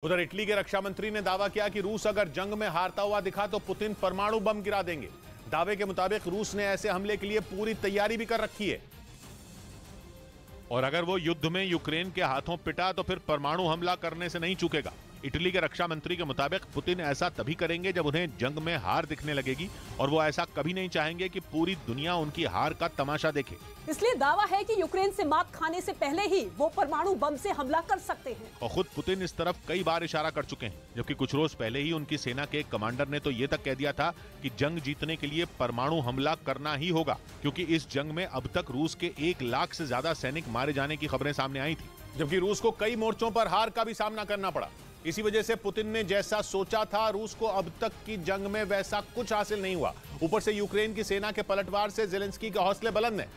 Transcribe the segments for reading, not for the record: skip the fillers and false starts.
उधर इटली के रक्षा मंत्री ने दावा किया कि रूस अगर जंग में हारता हुआ दिखा तो पुतिन परमाणु बम गिरा देंगे। दावे के मुताबिक रूस ने ऐसे हमले के लिए पूरी तैयारी भी कर रखी है और अगर वो युद्ध में यूक्रेन के हाथों पिटा तो फिर परमाणु हमला करने से नहीं चूकेगा। इटली के रक्षा मंत्री के मुताबिक पुतिन ऐसा तभी करेंगे जब उन्हें जंग में हार दिखने लगेगी और वो ऐसा कभी नहीं चाहेंगे कि पूरी दुनिया उनकी हार का तमाशा देखे। इसलिए दावा है कि यूक्रेन से मात खाने से पहले ही वो परमाणु बम से हमला कर सकते हैं। और खुद पुतिन इस तरफ कई बार इशारा कर चुके हैं, जबकि कुछ रोज पहले ही उनकी सेना के कमांडर ने तो ये तक कह दिया था कि जंग जीतने के लिए परमाणु हमला करना ही होगा, क्योंकि इस जंग में अब तक रूस के 1 लाख से ज्यादा सैनिक मारे जाने की खबरें सामने आई थी, जबकि रूस को कई मोर्चों पर हार का भी सामना करना पड़ा। इसी वजह से पुतिन ने जैसा सोचा था रूस को अब तक की जंग में वैसा कुछ हासिल नहीं हुआ। ऊपर से यूक्रेन की सेना के पलटवार से ज़ेलेंस्की के हौसले बुलंद हैं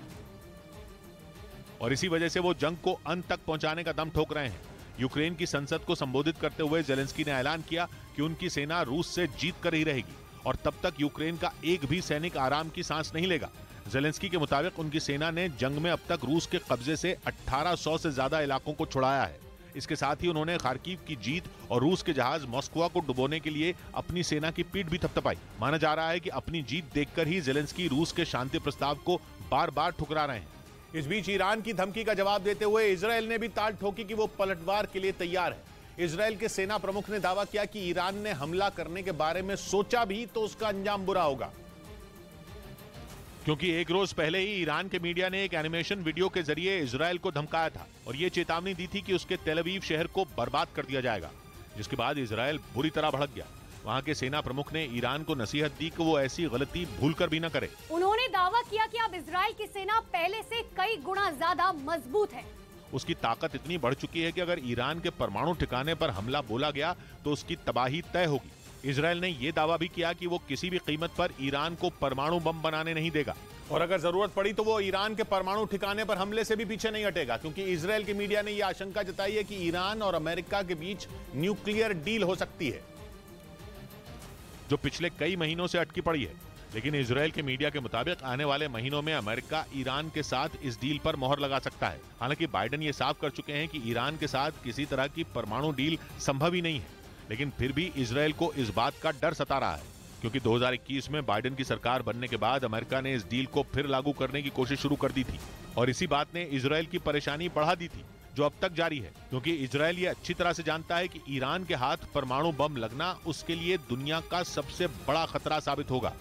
और इसी वजह से वो जंग को अंत तक पहुंचाने का दम ठोक रहे हैं। यूक्रेन की संसद को संबोधित करते हुए ज़ेलेंस्की ने ऐलान किया कि उनकी सेना रूस से जीत कर ही रहेगी और तब तक यूक्रेन का एक भी सैनिक आराम की सांस नहीं लेगा। ज़ेलेंस्की के मुताबिक उनकी सेना ने जंग में अब तक रूस के कब्जे से 1800 से ज्यादा इलाकों को छुड़ाया है। इसके साथ ही उन्होंने खार्किव की जीत और रूस के जहाज मॉस्को को डुबोने के लिए अपनी सेना की पीठ भी थपथपाई। माना जा रहा है कि अपनी जीत देखकर ही ज़ेलेंस्की रूस के शांति प्रस्ताव को बार बार ठुकरा रहे हैं। इस बीच ईरान की धमकी का जवाब देते हुए इजरायल ने भी ताल ठोकी कि वो पलटवार के लिए तैयार है। इजरायल के सेना प्रमुख ने दावा किया कि ईरान ने हमला करने के बारे में सोचा भी तो उसका अंजाम बुरा होगा, क्योंकि एक रोज पहले ही ईरान के मीडिया ने एक एनिमेशन वीडियो के जरिए इजरायल को धमकाया था और ये चेतावनी दी थी कि उसके तेल अवीव शहर को बर्बाद कर दिया जाएगा, जिसके बाद इजरायल बुरी तरह भड़क गया। वहां के सेना प्रमुख ने ईरान को नसीहत दी कि वो ऐसी गलती भूलकर भी न करे। उन्होंने दावा किया कि अब इजरायल की सेना पहले से कई गुना ज्यादा मजबूत है। उसकी ताकत इतनी बढ़ चुकी है कि अगर ईरान के परमाणु ठिकाने पर हमला बोला गया तो उसकी तबाही तय होगी। इजरायल ने यह दावा भी किया कि वो किसी भी कीमत पर ईरान को परमाणु बम बनाने नहीं देगा और अगर जरूरत पड़ी तो वो ईरान के परमाणु ठिकाने पर हमले से भी पीछे नहीं हटेगा, क्योंकि इजरायल की मीडिया ने यह आशंका जताई है कि ईरान और अमेरिका के बीच न्यूक्लियर डील हो सकती है, जो पिछले कई महीनों से अटकी पड़ी है। लेकिन इजरायल के मीडिया के मुताबिक आने वाले महीनों में अमेरिका ईरान के साथ इस डील पर मोहर लगा सकता है। हालांकि बाइडेन ये साफ कर चुके हैं कि ईरान के साथ किसी तरह की परमाणु डील संभव ही नहीं है, लेकिन फिर भी इजरायल को इस बात का डर सता रहा है, क्योंकि 2021 में बाइडेन की सरकार बनने के बाद अमेरिका ने इस डील को फिर लागू करने की कोशिश शुरू कर दी थी और इसी बात ने इजरायल की परेशानी बढ़ा दी थी, जो अब तक जारी है, क्योंकि इजरायल ये अच्छी तरह से जानता है कि ईरान के हाथ परमाणु बम लगना उसके लिए दुनिया का सबसे बड़ा खतरा साबित होगा।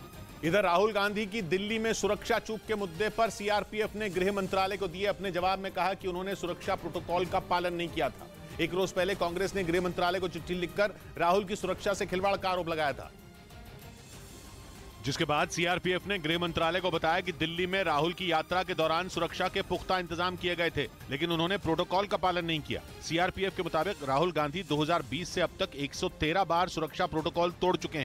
इधर राहुल गांधी की दिल्ली में सुरक्षा चूक के मुद्दे पर सीआरपीएफ ने गृह मंत्रालय को दिए अपने जवाब में कहा कि उन्होंने सुरक्षा प्रोटोकॉल का पालन नहीं किया था। एक रोज पहले कांग्रेस ने गृह मंत्रालय को चिट्ठी लिखकर राहुल की सुरक्षा से खिलवाड़ का आरोप लगाया था, जिसके बाद सीआरपीएफ ने गृह मंत्रालय को बताया कि दिल्ली में राहुल की यात्रा के दौरान सुरक्षा के पुख्ता इंतजाम किए गए थे, लेकिन उन्होंने प्रोटोकॉल का पालन नहीं किया। सीआरपीएफ के मुताबिक राहुल गांधी 2020 से अब तक 113 बार सुरक्षा प्रोटोकॉल तोड़ चुके हैं।